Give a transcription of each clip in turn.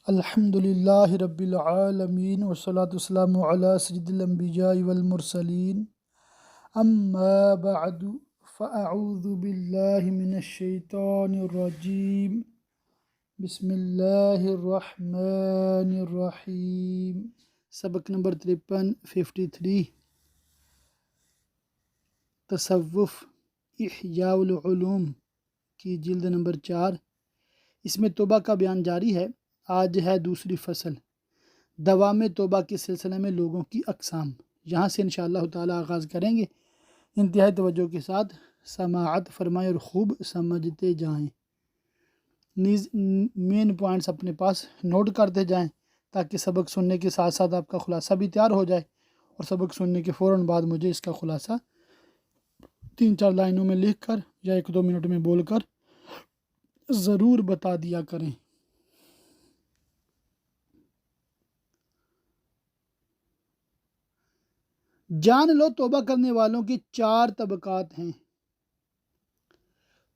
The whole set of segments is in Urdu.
الحمد للہ رب العالمین والصلاة والسلام علی سید الانبیاء والمرسلین اما بعد فاعوذ باللہ من الشیطان الرجیم بسم اللہ الرحمن الرحیم۔ سبق نمبر 53 تصوف احیاء العلوم کی جلد نمبر 4۔ اس میں توبہ کا بیان جاری ہے۔ آج ہے دوسری فصل، دوام توبہ کے سلسلے میں لوگوں کی اقسام۔ یہاں سے انشاءاللہ تعالی آغاز کریں گے۔ انتہائی توجہ کے ساتھ سماعت فرمائیں اور خوب سمجھتے جائیں، نیز مین پوائنٹس اپنے پاس نوٹ کرتے جائیں تاکہ سبق سننے کے ساتھ ساتھ آپ کا خلاصہ بھی تیار ہو جائے، اور سبق سننے کے فوراً بعد مجھے اس کا خلاصہ 3-4 لائنوں میں لکھ کر یا 1-2 منٹ میں بول کر ضرور بتا دیا کریں۔ جان لو توبہ کرنے والوں کے 4 طبقات ہیں: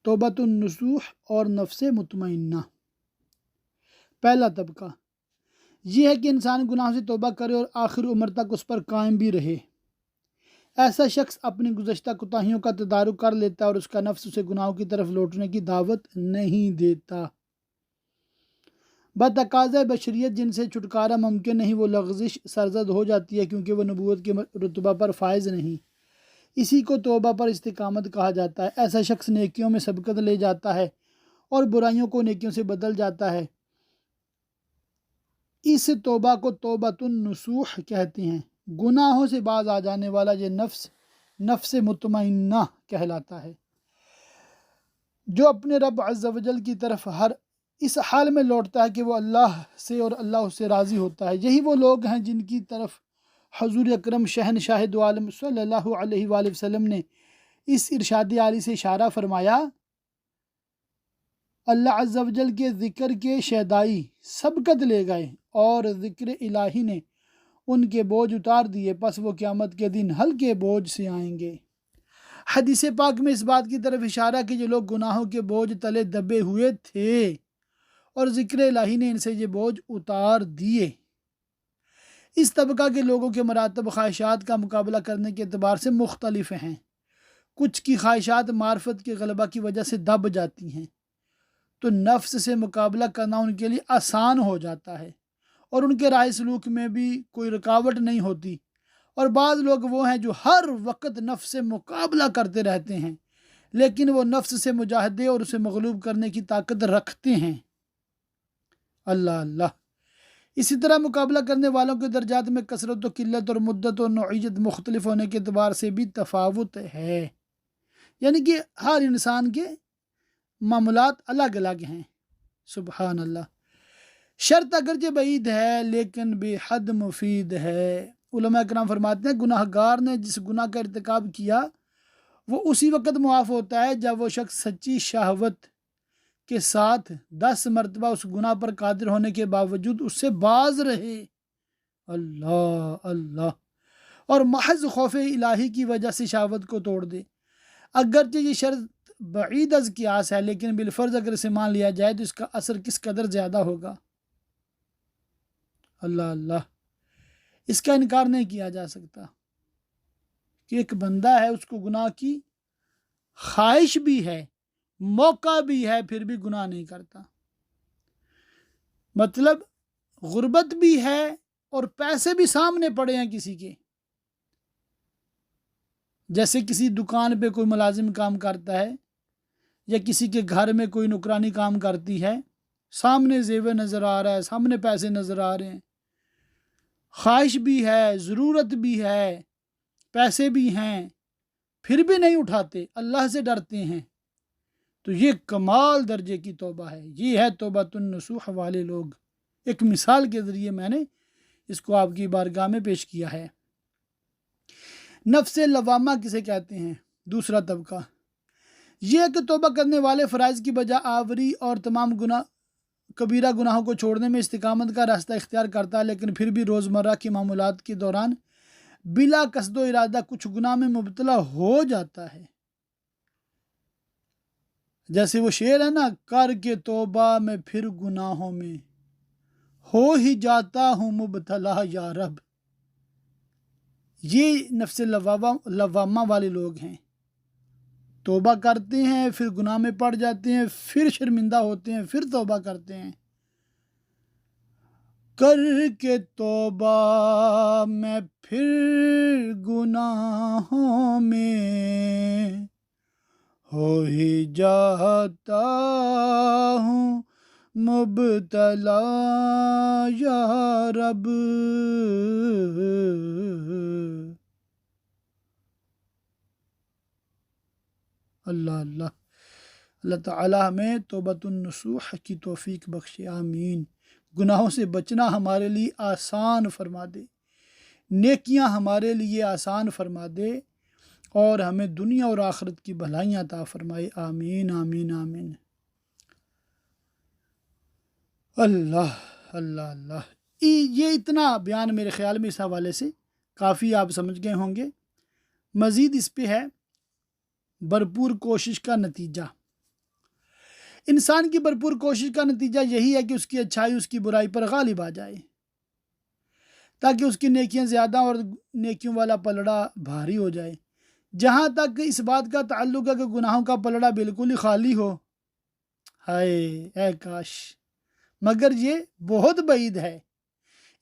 توبۃ النصوح اور نفس مطمئنہ۔ پہلا طبقہ یہ ہے کہ انسان گناہوں سے توبہ کرے اور آخر عمر تک اس پر قائم بھی رہے۔ ایسا شخص اپنی گزشتہ کوتاہیوں کا تدارک کر لیتا ہے اور اس کا نفس اسے گناہوں کی طرف لوٹنے کی دعوت نہیں دیتا۔ بتقاضۂ بشریت جن سے چھٹکارا ممکن نہیں، وہ لغزش سرزد ہو جاتی ہے کیونکہ وہ نبوت کے رتبہ پر فائز نہیں۔ اسی کو توبہ پر استقامت کہا جاتا ہے۔ ایسا شخص نیکیوں میں سبقت لے جاتا ہے اور برائیوں کو نیکیوں سے بدل جاتا ہے۔ اس توبہ کو توبۃ النصوح کہتے ہیں۔ گناہوں سے باز آ جانے والا یہ نفس مطمئنہ کہلاتا ہے، جو اپنے رب عز و جل کی طرف اس حال میں لوٹتا ہے کہ وہ اللہ سے اور اللہ اس سے راضی ہوتا ہے۔ یہی وہ لوگ ہیں جن کی طرف حضور اکرم شہنشاہ دو عالم صلی اللہ علیہ وآلہ وسلم نے اس ارشاد عالی سے اشارہ فرمایا: اللہ عز و جل کے ذکر کے شیدائی سبقت لے گئے اور ذکر الہی نے ان کے بوجھ اتار دیے، پس وہ قیامت کے دن ہلکے بوجھ سے آئیں گے۔ حدیث پاک میں اس بات کی طرف اشارہ کہ جو لوگ گناہوں کے بوجھ تلے دبے ہوئے تھے اور ذکر الہی نے ان سے یہ بوجھ اتار دیے۔ اس طبقہ کے لوگوں کے مراتب خواہشات کا مقابلہ کرنے کے اعتبار سے مختلف ہیں۔ کچھ کی خواہشات معرفت کے غلبہ کی وجہ سے دب جاتی ہیں تو نفس سے مقابلہ کرنا ان کے لیے آسان ہو جاتا ہے اور ان کے رائے سلوک میں بھی کوئی رکاوٹ نہیں ہوتی، اور بعض لوگ وہ ہیں جو ہر وقت نفس سے مقابلہ کرتے رہتے ہیں لیکن وہ نفس سے مجاہدے اور اسے مغلوب کرنے کی طاقت رکھتے ہیں۔ اللہ اللہ۔ اسی طرح مقابلہ کرنے والوں کے درجات میں کثرت و قلت اور مدت و نوعیت مختلف ہونے کے اعتبار سے بھی تفاوت ہے، یعنی کہ ہر انسان کے معاملات الگ الگ ہیں۔ سبحان اللہ۔ شرط اگرچہ بعید ہے لیکن بے حد مفید ہے۔ علماء کرام فرماتے ہیں گناہ گار نے جس گناہ کا ارتکاب کیا وہ اسی وقت معاف ہوتا ہے جب وہ شخص سچی شہوت کے ساتھ 10 مرتبہ اس گناہ پر قادر ہونے کے باوجود اس سے باز رہے۔ اللہ اللہ۔ اور محض خوف الہی کی وجہ سے شہوت کو توڑ دے۔ اگرچہ یہ شرط بعید از قیاس ہے لیکن بالفرض اگر اسے مان لیا جائے تو اس کا اثر کس قدر زیادہ ہوگا۔ اللہ اللہ۔ اس کا انکار نہیں کیا جا سکتا کہ ایک بندہ ہے، اس کو گناہ کی خواہش بھی ہے، موقع بھی ہے، پھر بھی گناہ نہیں کرتا۔ مطلب غربت بھی ہے اور پیسے بھی سامنے پڑے ہیں کسی کے، جیسے کسی دکان پہ کوئی ملازم کام کرتا ہے یا کسی کے گھر میں کوئی نوکرانی کام کرتی ہے، سامنے زیور نظر آ رہا ہے، سامنے پیسے نظر آ رہے ہیں، خواہش بھی ہے، ضرورت بھی ہے، پیسے بھی ہیں، پھر بھی نہیں اٹھاتے، اللہ سے ڈرتے ہیں، تو یہ کمال درجے کی توبہ ہے۔ یہ ہے توبۃ النصوح والے لوگ۔ ایک مثال کے ذریعے میں نے اس کو آپ کی بارگاہ میں پیش کیا ہے۔ نفس لوامہ کسے کہتے ہیں؟ دوسرا طبقہ یہ ہے کہ توبہ کرنے والے فرائض کی بجا آوری اور تمام کبیرہ گناہوں کو چھوڑنے میں استقامت کا راستہ اختیار کرتا ہے، لیکن پھر بھی روزمرہ کی معمولات کے دوران بلا قصد و ارادہ کچھ گناہ میں مبتلا ہو جاتا ہے۔ جیسے وہ شعر ہے نا، کر کے توبہ میں پھر گناہوں میں ہو ہی جاتا ہوں مبتلا یا رب۔ یہ نفس لوامہ والے لوگ ہیں، توبہ کرتے ہیں پھر گناہ میں پڑ جاتے ہیں، پھر شرمندہ ہوتے ہیں، پھر توبہ کرتے ہیں۔ کر کے توبہ میں پھر گناہوں میں ہو ہی جاتا ہوں مبتلا یا رب۔ اللہ اللہ اللہ تعالیٰ ہمیں توبۃ النصوح کی توفیق بخشے، آمین۔ گناہوں سے بچنا ہمارے لیے آسان فرما دے، نیکیاں ہمارے لیے آسان فرما دے، اور ہمیں دنیا اور آخرت کی بھلائیاں عطا فرمائے، آمین آمین آمین۔ اللہ اللہ اللہ۔ یہ اتنا بیان میرے خیال میں اس حوالے سے کافی آپ سمجھ گئے ہوں گے۔ مزید اس پہ ہے بھرپور کوشش کا نتیجہ۔ انسان کی بھرپور کوشش کا نتیجہ یہی ہے کہ اس کی اچھائی اس کی برائی پر غالب آ جائے، تاکہ اس کی نیکیاں زیادہ اور نیکیوں والا پلڑا بھاری ہو جائے۔ جہاں تک اس بات کا تعلق ہے کہ گناہوں کا پلڑا بالکل ہی خالی ہو، ہائے اے کاش، مگر یہ بہت بعید ہے۔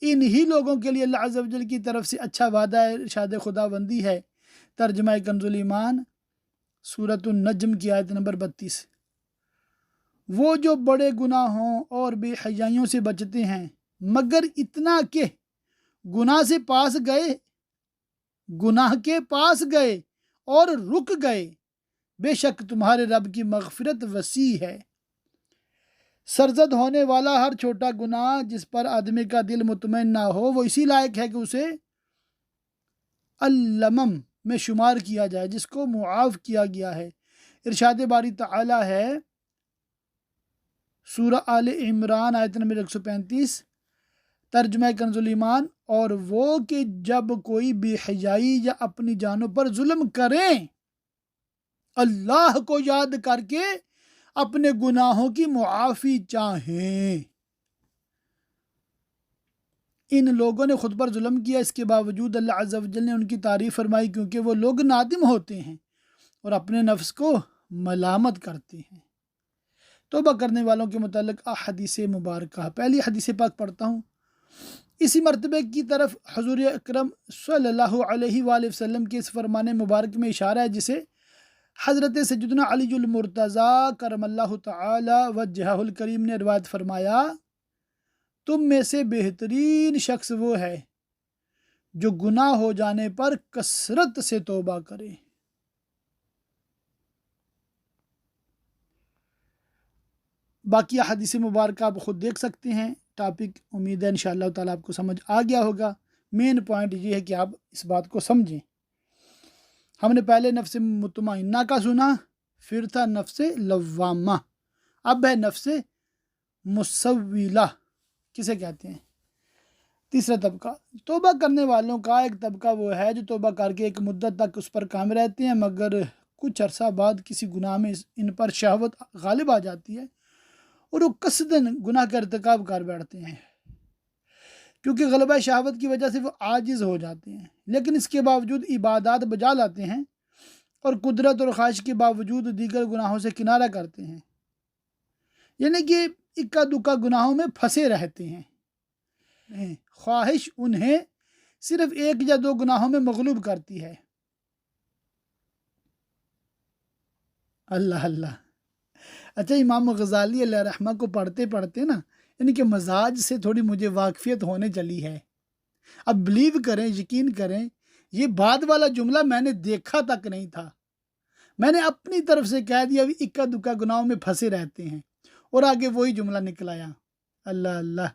انہی لوگوں کے لیے اللہ عز و جل کی طرف سے اچھا وعدہ ارشاد خداوندی ہے۔ ترجمہ کنز الایمان، سورۃ النجم کی آیت نمبر 32۔ وہ جو بڑے گناہوں اور بے حیائیوں سے بچتے ہیں، مگر اتنا کہ گناہ کے پاس گئے اور رک گئے، بے شک تمہارے رب کی مغفرت وسیع ہے۔ سرزد ہونے والا ہر چھوٹا گناہ جس پر آدمی کا دل مطمئن نہ ہو، وہ اسی لائق ہے کہ اسے اللمم میں شمار کیا جائے، جس کو معاف کیا گیا ہے۔ ارشاد باری تعالی ہے، سورہ آل عمران آیت نمبر 135، ترجمہ کنز الایمان، اور وہ کہ جب کوئی بے حیائی یا اپنی جانوں پر ظلم کریں، اللہ کو یاد کر کے اپنے گناہوں کی معافی چاہیں۔ ان لوگوں نے خود پر ظلم کیا، اس کے باوجود اللہ عز و جل نے ان کی تعریف فرمائی، کیونکہ وہ لوگ نادم ہوتے ہیں اور اپنے نفس کو ملامت کرتے ہیں۔ توبہ کرنے والوں کے متعلق احادیث مبارکہ، پہلی حدیث پاک پڑھتا ہوں۔ اسی مرتبے کی طرف حضور اکرم صلی اللہ علیہ وآلہ وسلم کے اس فرمان مبارک میں اشارہ ہے، جسے حضرت سیدنا علی المرتضیٰ کرم اللہ تعالی وجہہ الکریم نے روایت فرمایا، تم میں سے بہترین شخص وہ ہے جو گناہ ہو جانے پر کثرت سے توبہ کرے۔ باقی حدیث مبارکہ آپ خود دیکھ سکتے ہیں۔ ٹاپک امید ہے انشاءاللہ تعالیٰ آپ کو سمجھ آ گیا ہوگا۔ مین پوائنٹ یہ ہے کہ آپ اس بات کو سمجھیں۔ ہم نے پہلے نفس مطمئنہ کا سنا، پھر تھا نفس لوامہ، اب ہے نفس مسولہ، کسے کہتے ہیں؟ تیسرا طبقہ توبہ کرنے والوں کا ایک طبقہ وہ ہے جو توبہ کر کے ایک مدت تک اس پر قائم رہتے ہیں، مگر کچھ عرصہ بعد کسی گناہ میں ان پر شہوت غالب آ جاتی ہے اور وہ قصداً گناہ کا ارتکاب کر بیٹھتے ہیں، کیونکہ غلبہ شہوت کی وجہ سے وہ عاجز ہو جاتے ہیں، لیکن اس کے باوجود عبادات بجا لاتے ہیں اور قدرت اور خواہش کے باوجود دیگر گناہوں سے کنارہ کرتے ہیں، یعنی کہ اکا دکا گناہوں میں پھنسے رہتے ہیں۔ خواہش انہیں صرف ایک یا دو گناہوں میں مغلوب کرتی ہے۔ اللہ اللہ۔ اچھا، امام غزالی علیہ رحمہ کو پڑھتے پڑھتے نا ان کے مزاج سے تھوڑی مجھے واقفیت ہونے چلی ہے۔ اب بلیو کریں، یقین کریں، یہ بعد والا جملہ میں نے دیکھا تک نہیں تھا، میں نے اپنی طرف سے کہہ دیا بھی اکا دکا گناہوں میں پھنسے رہتے ہیں، اور آگے وہی جملہ نکل آیا۔ اللہ اللہ،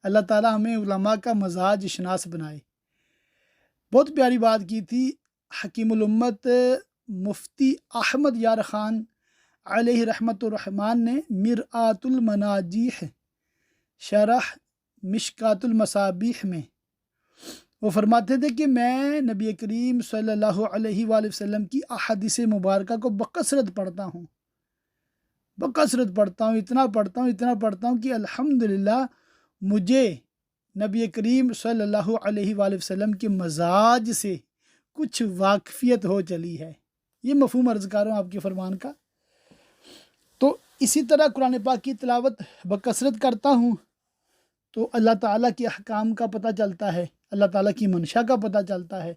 اللہ تعالیٰ ہمیں علماء کا مزاج شناس بنائے۔ بہت پیاری بات کی تھی حکیم الامت مفتی احمد یار خان علیہ رحمت الرحمن نے مرآت المناجیح شرح مشکات المصابیح میں۔ وہ فرماتے تھے کہ میں نبی کریم صلی اللہ علیہ وآلہ وسلم کی احادیث مبارکہ کو بکثرت پڑھتا ہوں، اتنا پڑھتا ہوں کہ الحمدللہ مجھے نبی کریم صلی اللہ علیہ وآلہ وسلم کے مزاج سے کچھ واقفیت ہو چلی ہے۔ یہ مفہوم عرض کر رہا ہوں آپ کے فرمان کا۔ تو اسی طرح قرآن پاک کی تلاوت بکثرت کرتا ہوں تو اللہ تعالیٰ کے احکام کا پتہ چلتا ہے، اللہ تعالیٰ کی منشا کا پتہ چلتا ہے،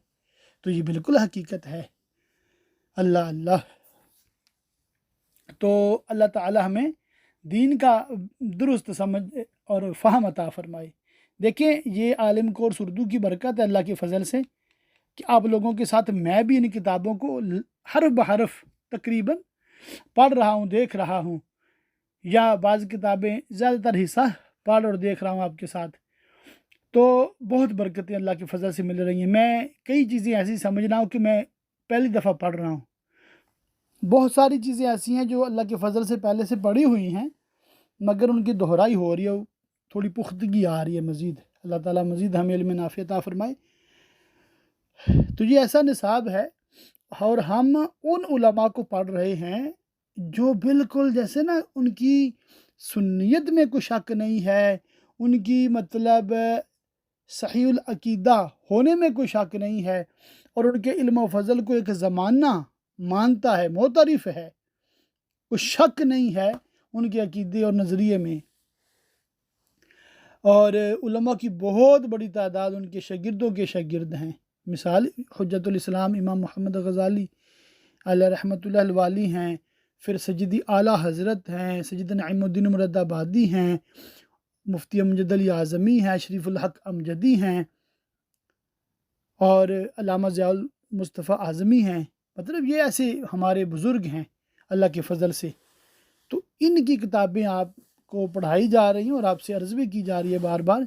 تو یہ بالکل حقیقت ہے۔ اللہ اللہ۔ تو اللہ تعالیٰ ہمیں دین کا درست سمجھ اور فہم عطا فرمائے۔ دیکھیں یہ عالم کورس اردو کی برکت ہے اللہ کے فضل سے کہ آپ لوگوں کے ساتھ میں بھی ان کتابوں کو حرف بحرف تقریباً پڑھ رہا ہوں، دیکھ رہا ہوں، یا بعض کتابیں زیادہ تر حصہ پڑھ اور دیکھ رہا ہوں آپ کے ساتھ، تو بہت برکتیں اللہ کے فضل سے مل رہی ہیں۔ میں کئی چیزیں ایسی سمجھ رہا ہوں کہ میں پہلی دفعہ پڑھ رہا ہوں، بہت ساری چیزیں ایسی ہیں جو اللہ کے فضل سے پہلے سے پڑھی ہوئی ہیں مگر ان کی دہرائی ہو رہی ہے، تھوڑی پختگی آ رہی ہے مزید۔ اللہ تعالیٰ مزید ہمیں علم نافع عطا فرمائے۔ تو یہ ایسا نصاب ہے اور ہم ان علماء کو پڑھ رہے ہیں جو بالکل جیسے نا ان کی سنیت میں کوئی شک نہیں ہے، ان کی مطلب صحیح العقیدہ ہونے میں کوئی شک نہیں ہے، اور ان کے علم و فضل کو ایک زمانہ مانتا ہے، معترف ہے، کوئی شک نہیں ہے ان کے عقیدے اور نظریے میں۔ اور علماء کی بہت بڑی تعداد ان کے شاگردوں کے شاگرد ہیں۔ مثال حجت الاسلام امام محمد غزالی علیہ رحمۃ اللہ الوالی ہیں، پھر سیدی اعلیٰ حضرت ہیں، سید نعیم الدین مراد آبادی ہیں، مفتی امجد علی اعظمی ہیں، شریف الحق امجدی ہیں، اور علامہ ضیاء المصطفیٰ اعظمی ہیں۔ مطلب یہ ایسے ہمارے بزرگ ہیں اللہ کے فضل سے۔ تو ان کی کتابیں آپ کو پڑھائی جا رہی ہیں اور آپ سے عرض بھی کی جا رہی ہے بار بار،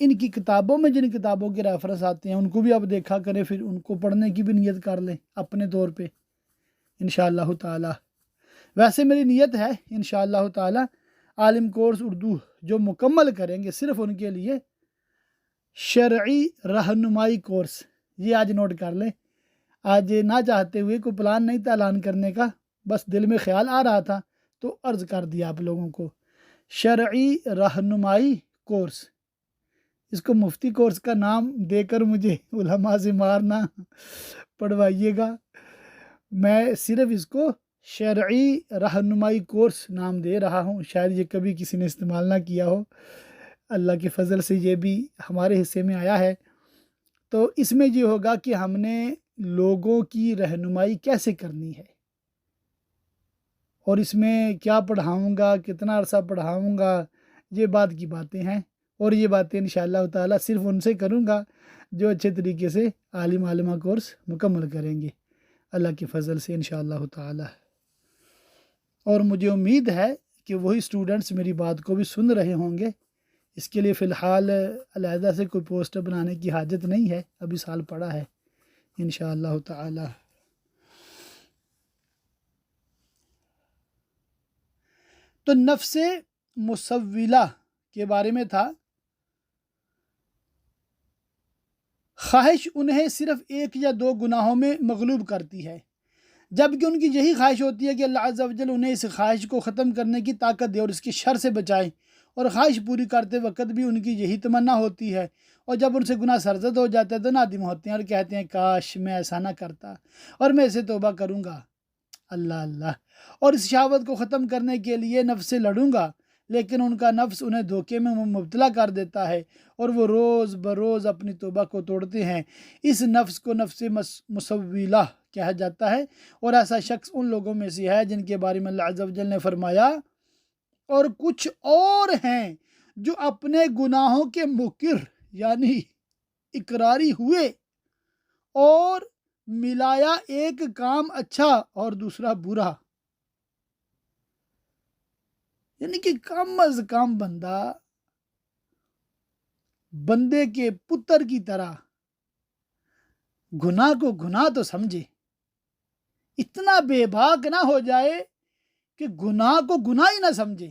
ان کی کتابوں میں جن کتابوں کے ریفرنس آتے ہیں ان کو بھی آپ دیکھا کریں، پھر ان کو پڑھنے کی بھی نیت کر لیں اپنے طور پہ انشاءاللہ تعالی۔ ویسے میری نیت ہے انشاءاللہ تعالی عالم کورس اردو جو مکمل کریں گے صرف ان کے لیے شرعی رہنمائی کورس، یہ آج نوٹ کر لیں۔ آج نہ چاہتے ہوئے کوئی پلان نہیں تھا اعلان کرنے کا، بس دل میں خیال آ رہا تھا تو عرض کر دیا آپ لوگوں کو۔ شرعی رہنمائی کورس، اس کو مفتی کورس کا نام دے کر مجھے علماء سے مارنا پڑوائیے گا، میں صرف اس کو شرعی رہنمائی کورس نام دے رہا ہوں، شاید یہ کبھی کسی نے استعمال نہ کیا ہو، اللہ کے فضل سے یہ بھی ہمارے حصے میں آیا ہے۔ تو اس میں یہ ہوگا کہ ہم نے لوگوں کی رہنمائی کیسے کرنی ہے، اور اس میں کیا پڑھاؤں گا، کتنا عرصہ پڑھاؤں گا، یہ بعد کی باتیں ہیں، اور یہ باتیں انشاءاللہ تعالیٰ صرف ان سے کروں گا جو اچھے طریقے سے عالمہ کورس مکمل کریں گے اللہ کے فضل سے انشاءاللہ تعالیٰ۔ اور مجھے امید ہے کہ وہی اسٹوڈنٹس میری بات کو بھی سن رہے ہوں گے، اس کے لیے فی الحال علیحدہ سے کوئی پوسٹر بنانے کی حاجت نہیں ہے، ابھی سال پڑا ہے انشاءاللہ تعالیٰ۔ تو نفس مسولہ کے بارے میں تھا، خواہش انہیں صرف ایک یا دو گناہوں میں مغلوب کرتی ہے، جبکہ ان کی یہی خواہش ہوتی ہے کہ اللہ عز و جل انہیں اس خواہش کو ختم کرنے کی طاقت دے اور اس کے شر سے بچائے، اور خواہش پوری کرتے وقت بھی ان کی یہی تمنا ہوتی ہے، اور جب ان سے گناہ سرزد ہو جاتا ہے تو نادم ہوتے ہیں اور کہتے ہیں کاش میں ایسا نہ کرتا اور میں اسے توبہ کروں گا، اللہ اللہ، اور اس شہوت کو ختم کرنے کے لیے نفس سے لڑوں گا، لیکن ان کا نفس انہیں دھوکے میں مبتلا کر دیتا ہے اور وہ روز بروز اپنی توبہ کو توڑتے ہیں۔ اس نفس کو نفس مسولہ کہا جاتا ہے، اور ایسا شخص ان لوگوں میں سے ہے جن کے بارے میں اللہ عز و جل نے فرمایا اور کچھ اور ہیں جو اپنے گناہوں کے مقر یعنی اقراری ہوئے اور ملایا ایک کام اچھا اور دوسرا برا، یعنی کہ کم از کم بندے کے پتر کی طرح گناہ کو گناہ تو سمجھے، اتنا بے باک نہ ہو جائے کہ گناہ کو گناہ ہی نہ سمجھے،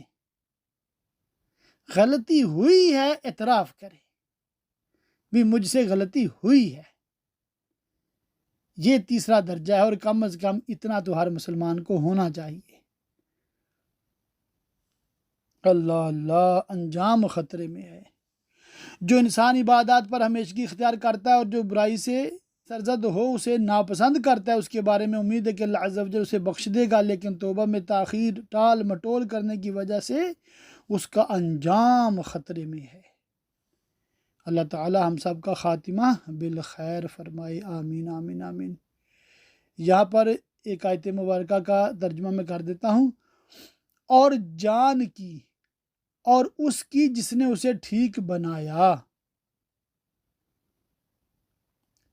غلطی ہوئی ہے اعتراف کرے بھی مجھ سے غلطی ہوئی ہے، یہ تیسرا درجہ ہے، اور کم از کم اتنا تو ہر مسلمان کو ہونا چاہیے۔ اللہ اللہ، انجام خطرے میں ہے۔ جو انسان عبادات پر ہمیشگی اختیار کرتا ہے اور جو برائی سے سرزد ہو اسے ناپسند کرتا ہے، اس کے بارے میں امید ہے کہ اللہ عز و جل اسے بخش دے گا، لیکن توبہ میں تاخیر ٹال مٹول کرنے کی وجہ سے اس کا انجام خطرے میں ہے۔ اللہ تعالی ہم سب کا خاتمہ بالخیر فرمائے، آمین آمین آمین۔ یہاں پر ایک آیت مبارکہ کا ترجمہ میں کر دیتا ہوں۔ اور جان کی اور اس کی جس نے اسے ٹھیک بنایا،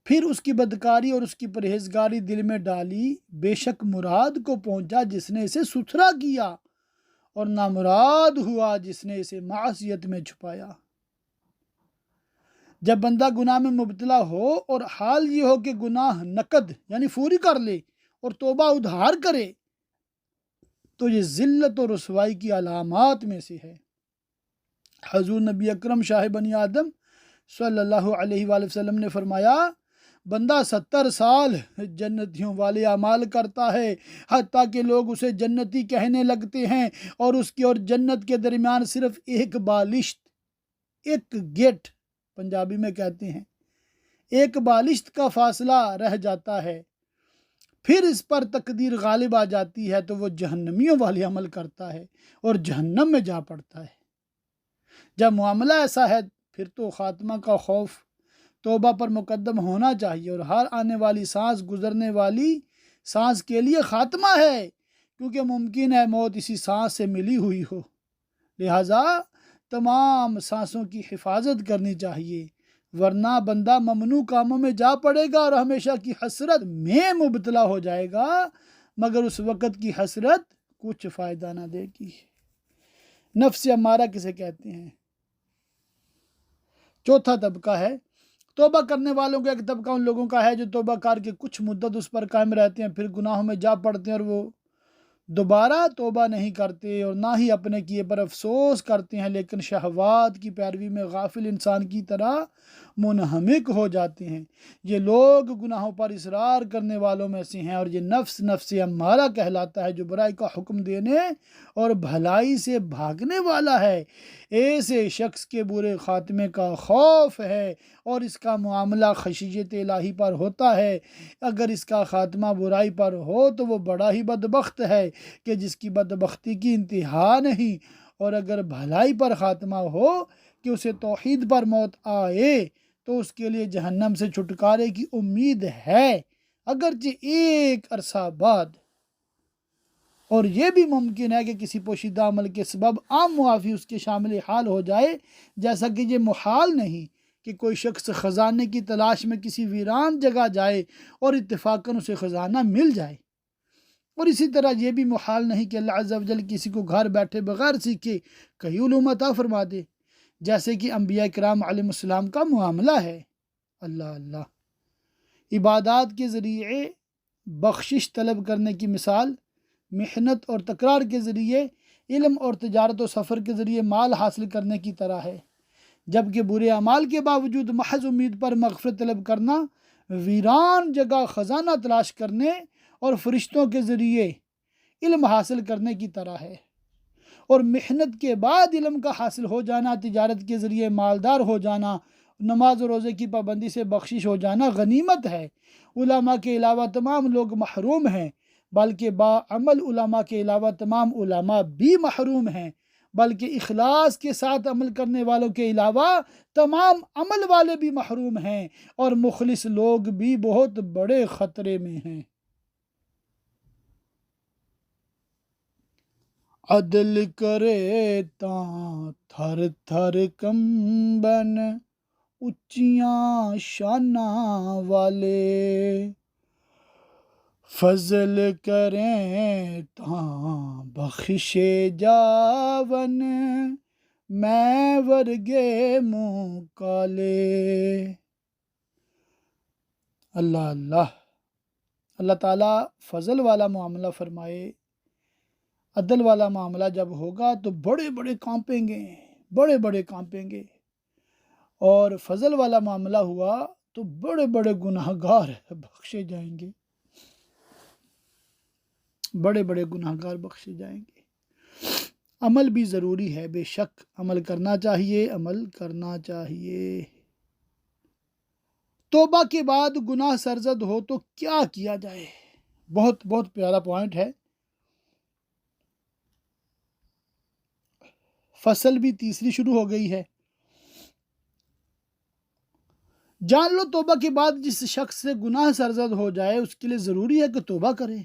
پھر اس کی بدکاری اور اس کی پرہیزگاری دل میں ڈالی، بے شک مراد کو پہنچا جس نے اسے ستھرا کیا، اور نامراد ہوا جس نے اسے معصیت میں چھپایا۔ جب بندہ گناہ میں مبتلا ہو اور حال یہ ہو کہ گناہ نقد یعنی فوری کر لے اور توبہ ادھار کرے، تو یہ ذلت اور رسوائی کی علامات میں سے ہے۔ حضور نبی اکرم شاہ بنی آدم صلی اللہ علیہ وآلہ وسلم نے فرمایا، بندہ 70 سال جنتیوں والے اعمال کرتا ہے، حتیٰ کہ لوگ اسے جنتی کہنے لگتے ہیں، اور اس کی اور جنت کے درمیان صرف ایک بالشت، ایک گیٹ پنجابی میں کہتے ہیں، ایک بالشت کا فاصلہ رہ جاتا ہے۔ پھر اس پر تقدیر غالب آ جاتی ہے تو وہ جہنمیوں والے عمل کرتا ہے اور جہنم میں جا پڑتا ہے۔ جب معاملہ ایسا ہے پھر تو خاتمہ کا خوف توبہ پر مقدم ہونا چاہیے، اور ہر آنے والی سانس گزرنے والی سانس کے لیے خاتمہ ہے، کیونکہ ممکن ہے موت اسی سانس سے ملی ہوئی ہو، لہٰذا تمام سانسوں کی حفاظت کرنی چاہیے، ورنہ بندہ ممنوع کاموں میں جا پڑے گا اور ہمیشہ کی حسرت میں مبتلا ہو جائے گا، مگر اس وقت کی حسرت کچھ فائدہ نہ دے گی۔ نفس امارہ کسے کہتے ہیں؟ چوتھا طبقہ ہے توبہ کرنے والوں کا۔ ایک طبقہ ان لوگوں کا ہے جو توبہ کر کے کچھ مدت اس پر قائم رہتے ہیں، پھر گناہوں میں جا پڑتے ہیں اور وہ دوبارہ توبہ نہیں کرتے اور نہ ہی اپنے کیے پر افسوس کرتے ہیں، لیکن شہوات کی پیروی میں غافل انسان کی طرح منہمک ہو جاتے ہیں۔ یہ لوگ گناہوں پر اصرار کرنے والوں میں سے ہیں، اور یہ نفس امارہ کہلاتا ہے جو برائی کا حکم دینے اور بھلائی سے بھاگنے والا ہے۔ ایسے شخص کے برے خاتمے کا خوف ہے اور اس کا معاملہ خشیت الہی پر ہوتا ہے۔ اگر اس کا خاتمہ برائی پر ہو تو وہ بڑا ہی بدبخت ہے کہ جس کی بدبختی کی انتہا نہیں، اور اگر بھلائی پر خاتمہ ہو کہ اسے توحید پر موت آئے تو اس کے لیے جہنم سے چھٹکارے کی امید ہے، اگرچہ ایک عرصہ بعد۔ اور یہ بھی ممکن ہے کہ کسی پوشیدہ عمل کے سبب عام معافی اس کے شامل حال ہو جائے، جیسا کہ یہ محال نہیں کہ کوئی شخص خزانے کی تلاش میں کسی ویران جگہ جائے اور اتفاقاً اسے خزانہ مل جائے، اور اسی طرح یہ بھی محال نہیں کہ اللہ عز و جل کسی کو گھر بیٹھے بغیر سیکھے کئی علوم عطا فرما دے، جیسے کہ انبیاء کرام علیہ السلام کا معاملہ ہے۔ اللہ اللہ۔ عبادات کے ذریعے بخشش طلب کرنے کی مثال محنت اور تکرار کے ذریعے علم اور تجارت و سفر کے ذریعے مال حاصل کرنے کی طرح ہے، جبکہ برے اعمال کے باوجود محض امید پر مغفرت طلب کرنا ویران جگہ خزانہ تلاش کرنے اور فرشتوں کے ذریعے علم حاصل کرنے کی طرح ہے، اور محنت کے بعد علم کا حاصل ہو جانا، تجارت کے ذریعے مالدار ہو جانا، نماز و روزے کی پابندی سے بخشش ہو جانا غنیمت ہے۔ علماء کے علاوہ تمام لوگ محروم ہیں، بلکہ باعمل علماء کے علاوہ تمام علماء بھی محروم ہیں، بلکہ اخلاص کے ساتھ عمل کرنے والوں کے علاوہ تمام عمل والے بھی محروم ہیں، اور مخلص لوگ بھی بہت بڑے خطرے میں ہیں۔ عدل کرے تاں تھر تھر کمبن اچیاں شاناں والے، فضل کریں تاں بخشے جاون میں ورگے منہ کالے۔ اللہ اللہ۔ اللہ تعالیٰ فضل والا معاملہ فرمائے۔ عدل والا معاملہ جب ہوگا تو بڑے بڑے کانپیں گے، بڑے بڑے کانپیں گے، اور فضل والا معاملہ ہوا تو بڑے بڑے گناہ گار بخشے جائیں گے، بڑے بڑے گناہ گار بخشے جائیں گے۔ عمل بھی ضروری ہے، بے شک عمل کرنا چاہیے، عمل کرنا چاہیے۔ توبہ کے بعد گناہ سرزد ہو تو کیا کیا جائے؟ بہت بہت پیارا پوائنٹ ہے۔ فصل بھی تیسری شروع ہو گئی ہے۔ جان لو توبہ کے بعد جس شخص سے گناہ سرزد ہو جائے اس کے لیے ضروری ہے کہ توبہ کرے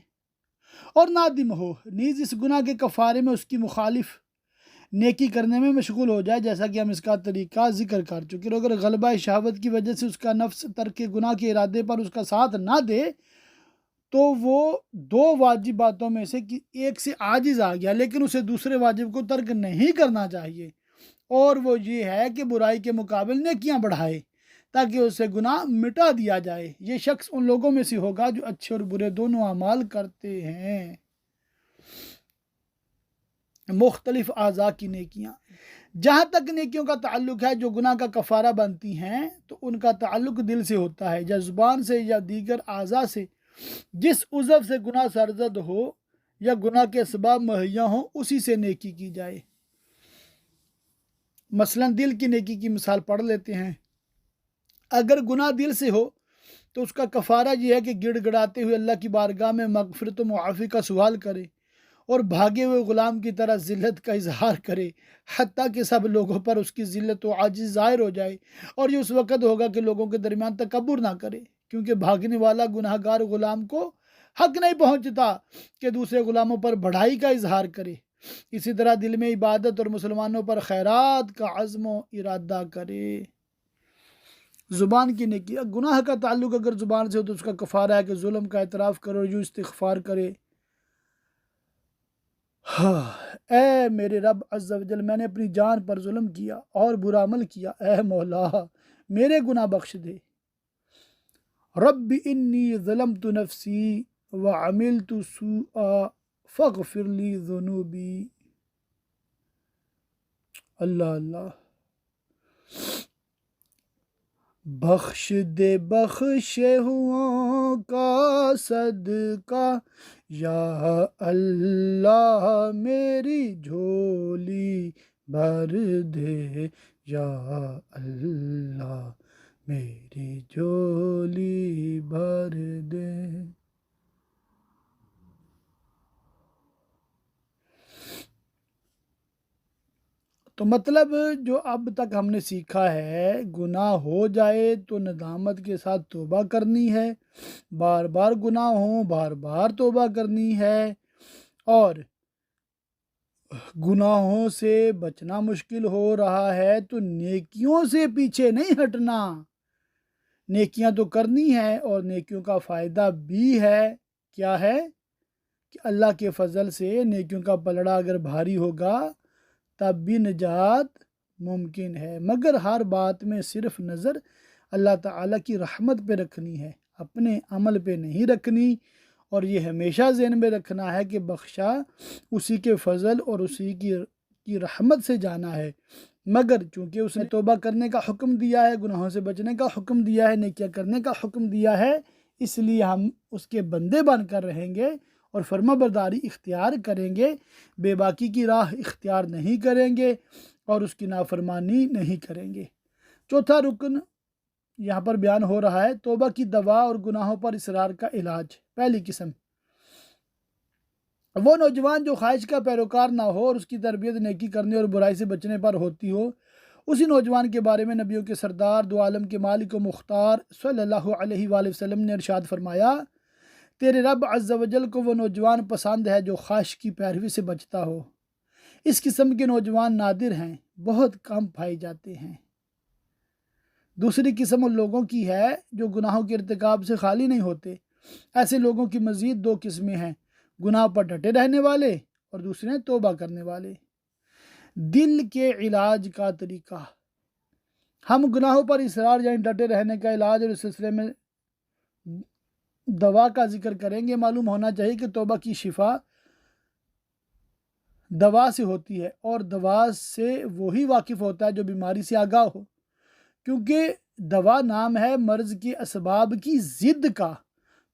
اور نادم ہو، نیز اس گناہ کے کفارے میں اس کی مخالف نیکی کرنے میں مشغول ہو جائے، جیسا کہ ہم اس کا طریقہ ذکر کر چکے۔ اگر غلبہ شہوت کی وجہ سے اس کا نفس ترک گناہ کے ارادے پر اس کا ساتھ نہ دے تو وہ دو واجب باتوں میں سے ایک سے عاجز آ گیا، لیکن اسے دوسرے واجب کو ترک نہیں کرنا چاہیے، اور وہ یہ ہے کہ برائی کے مقابل نیکیاں بڑھائے تاکہ اسے گناہ مٹا دیا جائے۔ یہ شخص ان لوگوں میں سے ہوگا جو اچھے اور برے دونوں اعمال کرتے ہیں۔ مختلف اعضاء کی نیکیاں، جہاں تک نیکیوں کا تعلق ہے جو گناہ کا کفارہ بنتی ہیں تو ان کا تعلق دل سے ہوتا ہے، یا زبان سے یا دیگر اعضاء سے۔ جس عضو سے گناہ سرزد ہو یا گناہ کے اسباب مہیا ہوں اسی سے نیکی کی جائے۔ مثلا دل کی نیکی کی مثال پڑھ لیتے ہیں۔ اگر گناہ دل سے ہو تو اس کا کفارہ یہ ہے کہ گڑ گڑاتے ہوئے اللہ کی بارگاہ میں مغفرت و معافی کا سوال کرے اور بھاگے ہوئے غلام کی طرح ذلت کا اظہار کرے، حتیٰ کہ سب لوگوں پر اس کی ذلت و عاجز ظاہر ہو جائے، اور یہ اس وقت ہوگا کہ لوگوں کے درمیان تکبر نہ کرے، کیونکہ بھاگنے والا گناہ گار غلام کو حق نہیں پہنچتا کہ دوسرے غلاموں پر بڑائی کا اظہار کرے۔ اسی طرح دل میں عبادت اور مسلمانوں پر خیرات کا عزم و ارادہ کرے۔ زبان کی نیکی، گناہ کا تعلق اگر زبان سے ہو تو اس کا کفارہ ہے کہ ظلم کا اعتراف کرے اور یوں استغفار کرے، اے میرے رب عز و جل، میں نے اپنی جان پر ظلم کیا اور برا عمل کیا، اے مولا میرے گناہ بخش دے۔ رب انی ظلمت نفسی وعملت سوءا فاغفر لی ذنوبی۔ اللہ اللہ، بخش دے بخشے ہوں کا صدقہ، یا اللہ میری جھولی بھر دے، یا اللہ میری جھولی بھر دے۔ تو مطلب جو اب تک ہم نے سیکھا ہے، گناہ ہو جائے تو ندامت کے ساتھ توبہ کرنی ہے، بار بار گناہ ہوں بار بار توبہ کرنی ہے، اور گناہوں سے بچنا مشکل ہو رہا ہے تو نیکیوں سے پیچھے نہیں ہٹنا، نیکیاں تو کرنی ہے، اور نیکیوں کا فائدہ بھی ہے۔ کیا ہے کہ اللہ کے فضل سے نیکیوں کا پلڑا اگر بھاری ہوگا تب بھی نجات ممکن ہے، مگر ہر بات میں صرف نظر اللہ تعالیٰ کی رحمت پہ رکھنی ہے، اپنے عمل پہ نہیں رکھنی، اور یہ ہمیشہ ذہن میں رکھنا ہے کہ بخشا اسی کے فضل اور اسی کی رحمت سے جانا ہے، مگر چونکہ اس نے توبہ کرنے کا حکم دیا ہے، گناہوں سے بچنے کا حکم دیا ہے، نیکیاں کرنے کا حکم دیا ہے، اس لیے ہم اس کے بندے بن کر رہیں گے اور فرما برداری اختیار کریں گے، بے باکی کی راہ اختیار نہیں کریں گے اور اس کی نافرمانی نہیں کریں گے۔ چوتھا رکن یہاں پر بیان ہو رہا ہے، توبہ کی دوا اور گناہوں پر اصرار کا علاج۔ پہلی قسم، وہ نوجوان جو خواہش کا پیروکار نہ ہو اور اس کی تربیت نیکی کرنے اور برائی سے بچنے پر ہوتی ہو، اسی نوجوان کے بارے میں نبیوں کے سردار دو عالم کے مالک و مختار صلی اللہ علیہ وآلہ وسلم نے ارشاد فرمایا، تیرے رب عز و جل کو وہ نوجوان پسند ہے جو خواہش کی پیروی سے بچتا ہو۔ اس قسم کے نوجوان نادر ہیں، بہت کم پائے جاتے ہیں۔ دوسری قسم ان لوگوں کی ہے جو گناہوں کے ارتکاب سے خالی نہیں ہوتے۔ ایسے لوگوں کی مزید دو قسمیں ہیں، گناہ پر ڈٹے رہنے والے اور دوسرے توبہ کرنے والے۔ دل کے علاج کا طریقہ، ہم گناہوں پر اصرار یعنی ڈٹے رہنے کا علاج اور اس سلسلے میں دوا کا ذکر کریں گے۔ معلوم ہونا چاہیے کہ توبہ کی شفا دوا سے ہوتی ہے، اور دوا سے وہی واقف ہوتا ہے جو بیماری سے آگاہ ہو، کیونکہ دوا نام ہے مرض کے اسباب کی ضد کا،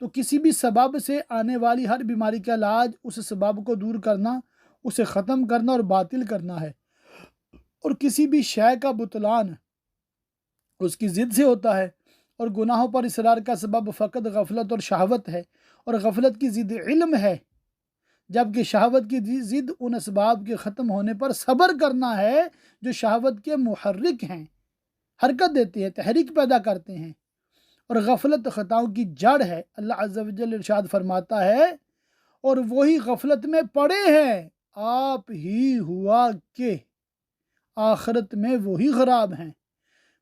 تو کسی بھی سبب سے آنے والی ہر بیماری کا علاج اس سبب کو دور کرنا اسے ختم کرنا اور باطل کرنا ہے، اور کسی بھی شے کا بطلان اس کی ضد سے ہوتا ہے، اور گناہوں پر اصرار کا سبب فقط غفلت اور شہوت ہے، اور غفلت کی ضد علم ہے، جبکہ شہوت کی ضد ان اسباب کے ختم ہونے پر صبر کرنا ہے جو شہوت کے محرک ہیں، حرکت دیتے ہیں، تحریک پیدا کرتے ہیں، اور غفلت خطاؤں کی جڑ ہے۔ اللہ عز و جل ارشاد فرماتا ہے، اور وہی غفلت میں پڑے ہیں، آپ ہی ہوا کہ آخرت میں وہی خراب ہیں۔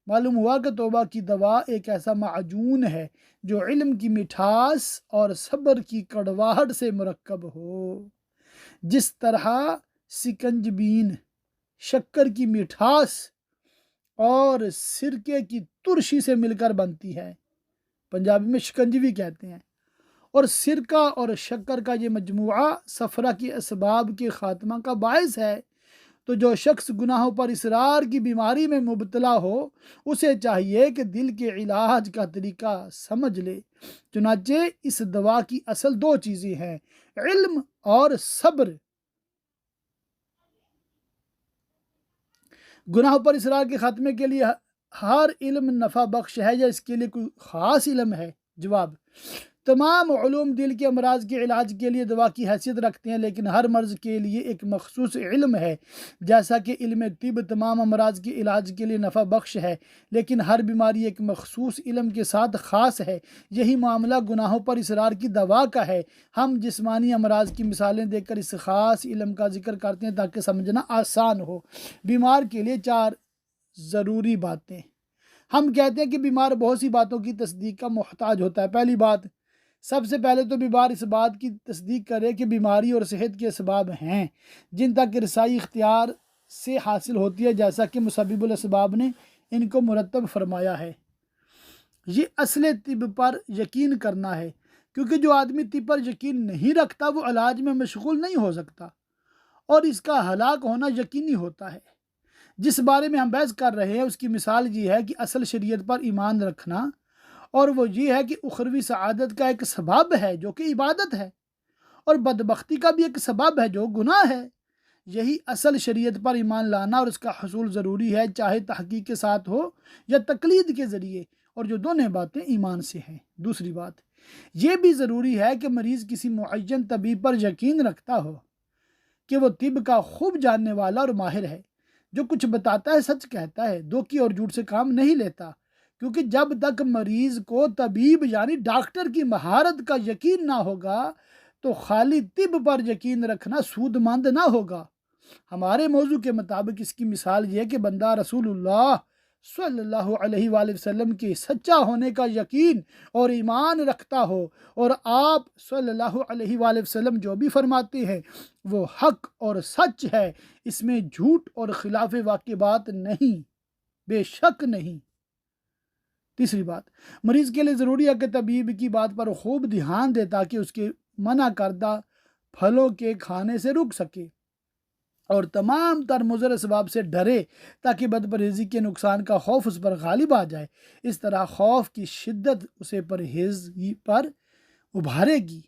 معلوم ہوا کہ توبہ کی دوا ایک ایسا معجون ہے جو علم کی مٹھاس اور صبر کی کڑواہٹ سے مرکب ہو، جس طرح سکنجبین شکر کی مٹھاس اور سرکے کی ترشی سے مل کر بنتی ہے، پنجابی میں شکنجوی کہتے ہیں، اور سرکہ اور شکر کا یہ مجموعہ صفرا کی اسباب کے خاتمہ کا باعث ہے۔ تو جو شخص گناہوں پر اصرار کی بیماری میں مبتلا ہو، اسے چاہیے کہ دل کے علاج کا طریقہ سمجھ لے۔ چنانچہ اس دوا کی اصل دو چیزیں ہیں، علم اور صبر۔ گناہوں پر اصرار کے خاتمے کے لیے ہر علم نفع بخش ہے یا اس کے لیے کوئی خاص علم ہے؟ جواب: تمام علوم دل کے امراض کے علاج کے لیے دوا کی حیثیت رکھتے ہیں، لیکن ہر مرض کے لیے ایک مخصوص علم ہے۔ جیسا کہ علم طب تمام امراض کے علاج کے لیے نفع بخش ہے، لیکن ہر بیماری ایک مخصوص علم کے ساتھ خاص ہے، یہی معاملہ گناہوں پر اصرار کی دوا کا ہے۔ ہم جسمانی امراض کی مثالیں دے کر اس خاص علم کا ذکر کرتے ہیں تاکہ سمجھنا آسان ہو۔ بیمار کے لیے 4 ضروری باتیں۔ ہم کہتے ہیں کہ بیمار بہت سی باتوں کی تصدیق کا محتاج ہوتا ہے۔ پہلی بات، سب سے پہلے تو بیمار اس بات کی تصدیق کرے کہ بیماری اور صحت کے اسباب ہیں جن تک رسائی اختیار سے حاصل ہوتی ہے، جیسا کہ مسبب الاسباب نے ان کو مرتب فرمایا ہے۔ یہ اصل طب پر یقین کرنا ہے، کیونکہ جو آدمی طب پر یقین نہیں رکھتا وہ علاج میں مشغول نہیں ہو سکتا، اور اس کا ہلاک ہونا یقینی ہوتا ہے۔ جس بارے میں ہم بحث کر رہے ہیں اس کی مثال یہ ہے کہ اصل شریعت پر ایمان رکھنا، اور وہ یہ ہے کہ اخروی سعادت کا ایک سبب ہے جو کہ عبادت ہے، اور بدبختی کا بھی ایک سبب ہے جو گناہ ہے۔ یہی اصل شریعت پر ایمان لانا اور اس کا حصول ضروری ہے، چاہے تحقیق کے ساتھ ہو یا تقلید کے ذریعے، اور جو دونوں باتیں ایمان سے ہیں۔ دوسری بات، یہ بھی ضروری ہے کہ مریض کسی معین طبیب پر یقین رکھتا ہو کہ وہ طب کا خوب جاننے والا اور ماہر ہے، جو کچھ بتاتا ہے سچ کہتا ہے، دھوکے اور جھوٹ سے کام نہیں لیتا، کیونکہ جب تک مریض کو طبیب یعنی ڈاکٹر کی مہارت کا یقین نہ ہوگا تو خالی طب پر یقین رکھنا سود مند نہ ہوگا۔ ہمارے موضوع کے مطابق اس کی مثال یہ ہے کہ بندہ رسول اللہ صلی اللہ علیہ وآلہ وسلم کے سچا ہونے کا یقین اور ایمان رکھتا ہو، اور آپ صلی اللہ علیہ وآلہ وسلم جو بھی فرماتے ہیں وہ حق اور سچ ہے، اس میں جھوٹ اور خلاف واقع بات نہیں، بے شک نہیں۔ تیسری بات، مریض کے لیے ضروری ہے کہ طبیب کی بات پر خوب دھیان دے تاکہ اس کے منع کردہ پھلوں کے کھانے سے رک سکے، اور تمام تر مضر اسباب سے ڈرے تاکہ بدپرہیزی کے نقصان کا خوف اس پر غالب آ جائے۔ اس طرح خوف کی شدت اسے پرہیزی پر ابھارے گی۔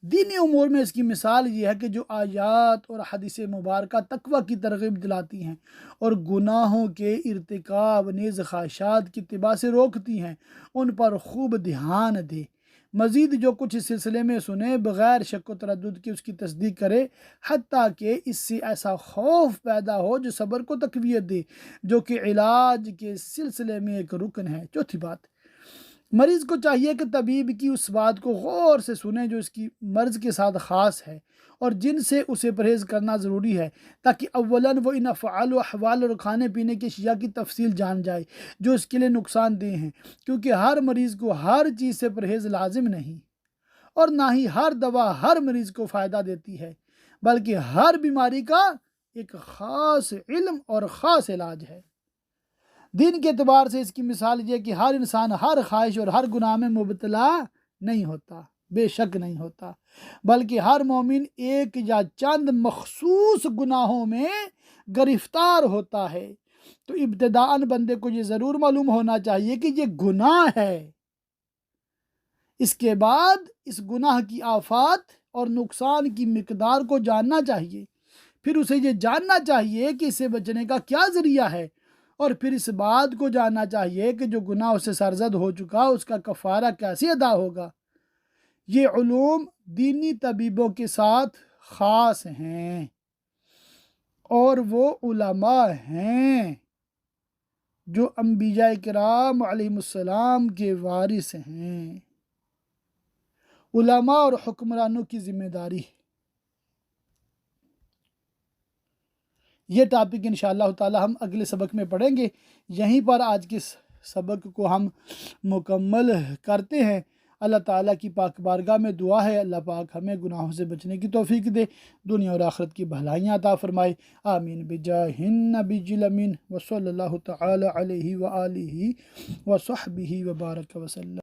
دینی امور میں اس کی مثال یہ ہے کہ جو آیات اور حدیث مبارکہ تقوی کی ترغیب دلاتی ہیں اور گناہوں کے ارتکاب نیز خواہشات کی اتباع سے روکتی ہیں، ان پر خوب دھیان دے۔ مزید جو کچھ اس سلسلے میں سنے بغیر شک و تردد کے اس کی تصدیق کرے، حتیٰ کہ اس سے ایسا خوف پیدا ہو جو صبر کو تقویت دے، جو کہ علاج کے سلسلے میں ایک رکن ہے۔ چوتھی بات، مریض کو چاہیے کہ طبیب کی اس بات کو غور سے سنے جو اس کی مرض کے ساتھ خاص ہے اور جن سے اسے پرہیز کرنا ضروری ہے، تاکہ اولاً وہ ان افعال و احوال اور کھانے پینے کی اشیاء کی تفصیل جان جائے جو اس کے لیے نقصان دہ ہیں، کیونکہ ہر مریض کو ہر چیز سے پرہیز لازم نہیں، اور نہ ہی ہر دوا ہر مریض کو فائدہ دیتی ہے، بلکہ ہر بیماری کا ایک خاص علم اور خاص علاج ہے۔ دین کے اعتبار سے اس کی مثال یہ کہ ہر انسان ہر خواہش اور ہر گناہ میں مبتلا نہیں ہوتا، بے شک نہیں ہوتا، بلکہ ہر مومن ایک یا چند مخصوص گناہوں میں گرفتار ہوتا ہے۔ تو ابتداءً بندے کو یہ ضرور معلوم ہونا چاہیے کہ یہ گناہ ہے، اس کے بعد اس گناہ کی آفات اور نقصان کی مقدار کو جاننا چاہیے، پھر اسے یہ جاننا چاہیے کہ اسے بچنے کا کیا ذریعہ ہے، اور پھر اس بات کو جاننا چاہیے کہ جو گناہ اسے سرزد ہو چکا اس کا کفارہ کیسے ادا ہوگا۔ یہ علوم دینی طبیبوں کے ساتھ خاص ہیں، اور وہ علماء ہیں جو انبیاء کرام علیہ السلام کے وارث ہیں۔ علماء اور حکمرانوں کی ذمہ داری ہے۔ یہ ٹاپک انشاءاللہ تعالی ہم اگلے سبق میں پڑھیں گے۔ یہیں پر آج کے سبق کو ہم مکمل کرتے ہیں۔ اللہ تعالیٰ کی پاک بارگاہ میں دعا ہے اللہ پاک ہمیں گناہوں سے بچنے کی توفیق دے، دنیا اور آخرت کی بھلائیاں عطا فرمائے۔ آمین بجاہ النبی الامین وصلی اللہ تعالی علیہ وآلہ وصحبہ وبارک وسلم۔